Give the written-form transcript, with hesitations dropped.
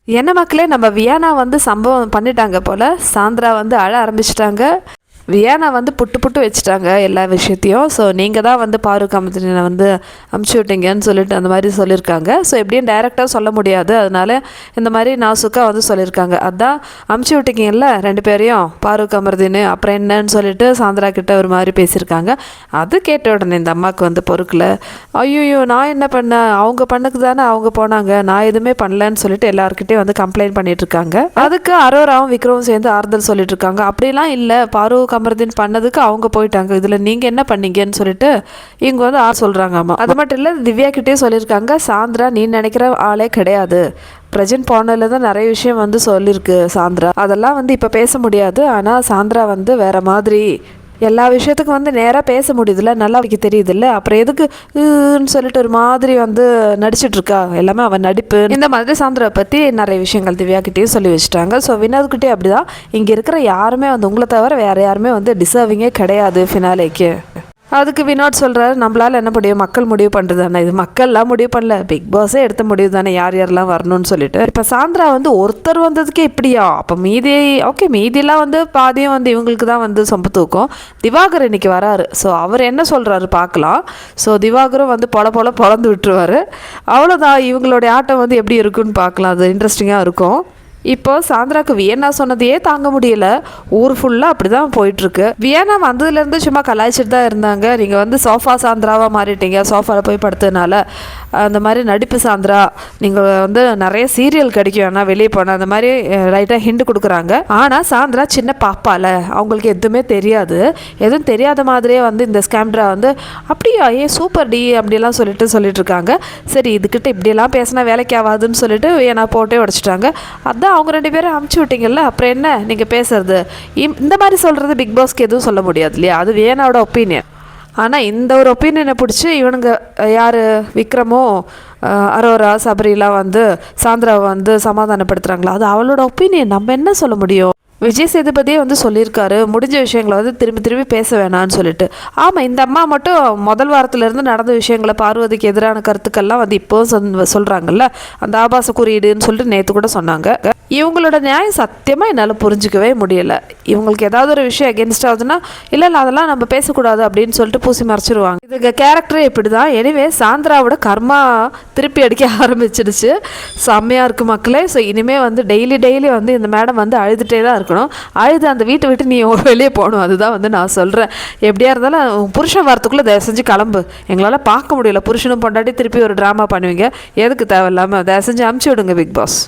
என்ன மக்களே, நம்ம வியானா வந்து சம்பவம் பண்ணிட்டாங்க போல். சாந்திரா வந்து அழ ஆரம்பிச்சிட்டாங்க. வியானா வந்து புட்டு வச்சுட்டாங்க எல்லா விஷயத்தையும். ஸோ நீங்கள் தான் வந்து பாரு கம்பெனியை வந்து அமுச்சு விட்டீங்கன்னு சொல்லிட்டு அந்த மாதிரி சொல்லியிருக்காங்க. ஸோ எப்படியும் டைரெக்டாக சொல்ல முடியாது, அதனால இந்த மாதிரி நாசுக்காக வந்து சொல்லியிருக்காங்க. அதான் அமுச்சு விட்டீங்கல்ல 2 பேரையும், பாரு கமர்தின்னு, அப்புறம் என்னன்னு சொல்லிட்டு சாந்திரா கிட்ட ஒரு மாதிரி பேசியிருக்காங்க. அது கேட்ட உடனே இந்த அம்மாவுக்கு வந்து பொறுக்கல. ஐயோ நான் என்ன பண்ணேன், அவங்க பண்ணுக்கு தானே அவங்க போனாங்க, நான் எதுவுமே பண்ணலன்னு சொல்லிட்டு எல்லாருக்கிட்டையும் வந்து கம்ப்ளைண்ட் பண்ணிட்டு இருக்காங்க. அதுக்கு அரோராவும் விக்ரமும் சேர்ந்து ஆறுதல் சொல்லிட்டு இருக்காங்க. அப்படிலாம் இல்லை, பாரு கமர்தீன் பண்ணதுக்கு அவங்க போயிட்டாங்க, இதில் நீங்கள் என்ன பண்ணீங்கன்னு சொல்லிட்டு இவங்க வந்து சொல்கிறாங்க. அம்மா அது மட்டும் இல்லை, திவ்யா கிட்டே சொல்லியிருக்காங்க, சாந்திரா நீ நினைக்கிற ஆளே கிடையாது, ப்ரெசென்ட் போனதில் தான் நிறைய விஷயம் வந்து சொல்லியிருக்கு சாந்திரா, அதெல்லாம் வந்து இப்போ பேச முடியாது. ஆனால் சாந்திரா வந்து வேற மாதிரி எல்லா விஷயத்துக்கும் வந்து நேராக பேச முடியுதுல்ல, நல்லா அவருக்கு தெரியுதுல்ல, அப்புறம் எதுக்குன்னு சொல்லிட்டு ஒரு மாதிரி வந்து நடிச்சிட்டு இருக்கா, எல்லாமே அவன் நடிப்பு. இந்த மாதிரி சாந்திரா பற்றி நிறைய விஷயங்கள் திவ்யா கிட்டேயும் சொல்லி வச்சுட்டாங்க. ஸோ வினோத்கிட்டே அப்படிதான், இங்கே இருக்கிற யாருமே வந்து உங்களை தவிர வேறு யாருமே வந்து டிசர்விங்கே கிடையாது ஃபினாலேக்கு. அதுக்கு வினோத் சொல்கிறாரு, நம்மளால் என்ன முடியும், மக்கள் முடிவு பண்ணுறது தானே, இது மக்கள்லாம் முடிவு பண்ணல, பிக் பாஸே எடுத்த முடிவு தானே யார் யாரெல்லாம் வரணும்னு சொல்லிட்டு. இப்போ சாந்திரா வந்து ஒருத்தர் வந்ததுக்கே இப்படியா, அப்போ மீதி ஓகே, மீதியெல்லாம் வந்து பாதியும் வந்து இவங்களுக்கு தான் வந்து சொம்பு தூக்கும். திவாகர் இன்னைக்கு வராரு, ஸோ அவர் என்ன சொல்கிறாரு பார்க்கலாம். ஸோ திவாகரும் வந்து பொழந்து விட்டுருவார். அவ்வளோதான், இவங்களுடைய ஆட்டம் வந்து எப்படி இருக்குன்னு பார்க்கலாம், அது இன்ட்ரெஸ்டிங்காக இருக்கும். இப்போ சாந்திராவுக்கு வியன்னா சொன்னதையே தாங்க முடியல, ஊர் ஃபுல்லாக அப்படி தான் போயிட்டுருக்கு. வியன்னா வந்ததுலேருந்து சும்மா கலாய்ச்சிட்டு தான் இருந்தாங்க, நீங்கள் வந்து சோஃபா சாந்திராவாக மாறிட்டீங்க, சோஃபாவில் போய் படுத்ததுனால அந்த மாதிரி நடிப்பு சாந்திரா, நீங்கள் வந்து நிறைய சீரியல் கிடைக்கும் ஆனால் வெளியே போனால், அந்த மாதிரி லைட்டாக ஹிண்ட் கொடுக்குறாங்க. ஆனால் சாந்திரா சின்ன பாப்பால, அவங்களுக்கு எதுவுமே தெரியாது, எதுவும் தெரியாத மாதிரியே வந்து இந்த ஸ்கேம்ட்ரா வந்து அப்படியா சூப்பர் டி அப்படிலாம் சொல்லிட்டு இருக்காங்க. சரி இதுக்கிட்ட இப்படியெல்லாம் பேசினா வேலைக்கு ஆகாதுன்னு சொல்லிட்டு வியன்னா போட்டே உடச்சிட்டாங்க. அதான் அவங்க 2 பேரும் அமுச்சு விட்டீங்கல்ல, அப்புறம் என்ன நீங்கள் பேசுறது, இந்த மாதிரி சொல்கிறது பிக் பாஸ்க்கு எதுவும் சொல்ல முடியாது இல்லையா, அது வியனாவோட ஒப்பீனியன். ஆனால் இந்த ஒரு ஒப்பீனியனை பிடிச்சி இவனுங்க யார், விக்ரமோ அரோரா சபரிலாம் வந்து சாந்திராவை வந்து சமாதானப்படுத்துகிறாங்களா, அது அவளோட ஒப்பீனியன், நம்ம என்ன சொல்ல முடியும். விஜய் சேதுபதியே வந்து சொல்லியிருக்காரு, முடிஞ்ச விஷயங்களை வந்து திரும்பி பேச வேணான்னு சொல்லிட்டு. ஆமாம், இந்த அம்மா மட்டும் முதல் வாரத்திலேருந்து நடந்த விஷயங்களை, பார்வதிக்கு எதிரான கருத்துக்கள்லாம் வந்து இப்போவும் சொல்கிறாங்கல்ல, அந்த ஆபாச குறியீடுன்னு சொல்லிட்டு நேற்று கூட சொன்னாங்க. இவங்களோட நியாயம் சத்தியமாக என்னால் புரிஞ்சிக்கவே முடியலை. இவங்களுக்கு ஏதாவது ஒரு விஷயம் அகேன்ஸ்ட் ஆகுதுன்னா, இல்லை அதெல்லாம் நம்ம பேசக்கூடாது அப்படின்னு சொல்லிட்டு பூசி மறைச்சிருவாங்க. இதுக்கு கேரக்டரே இப்படி தான். எனிவே சாந்திராவோட கர்மா திருப்பி அடிக்க ஆரம்பிச்சிடுச்சு, செம்மையாக இருக்குது மக்களே. ஸோ இனிமேல் வந்து டெய்லி வந்து இந்த மேடம் வந்து அழுதுகிட்டே தான் இருக்கணும், அழுது அந்த வீட்டை விட்டு நீ வெளியே போகணும், அதுதான் வந்து நான் சொல்கிறேன். எப்படியா இருந்தாலும் புருஷன் வரத்துக்குள்ளே தயவு செஞ்சு கிளம்பு, எங்களால் பார்க்க முடியல புருஷனும் பொண்டாட்டி திருப்பி ஒரு ட்ராமா பண்ணுவீங்க, எதுக்கு தேவையில்லாமல், தயவு செஞ்சு அமுச்சு விடுங்க பிக் பாஸ்.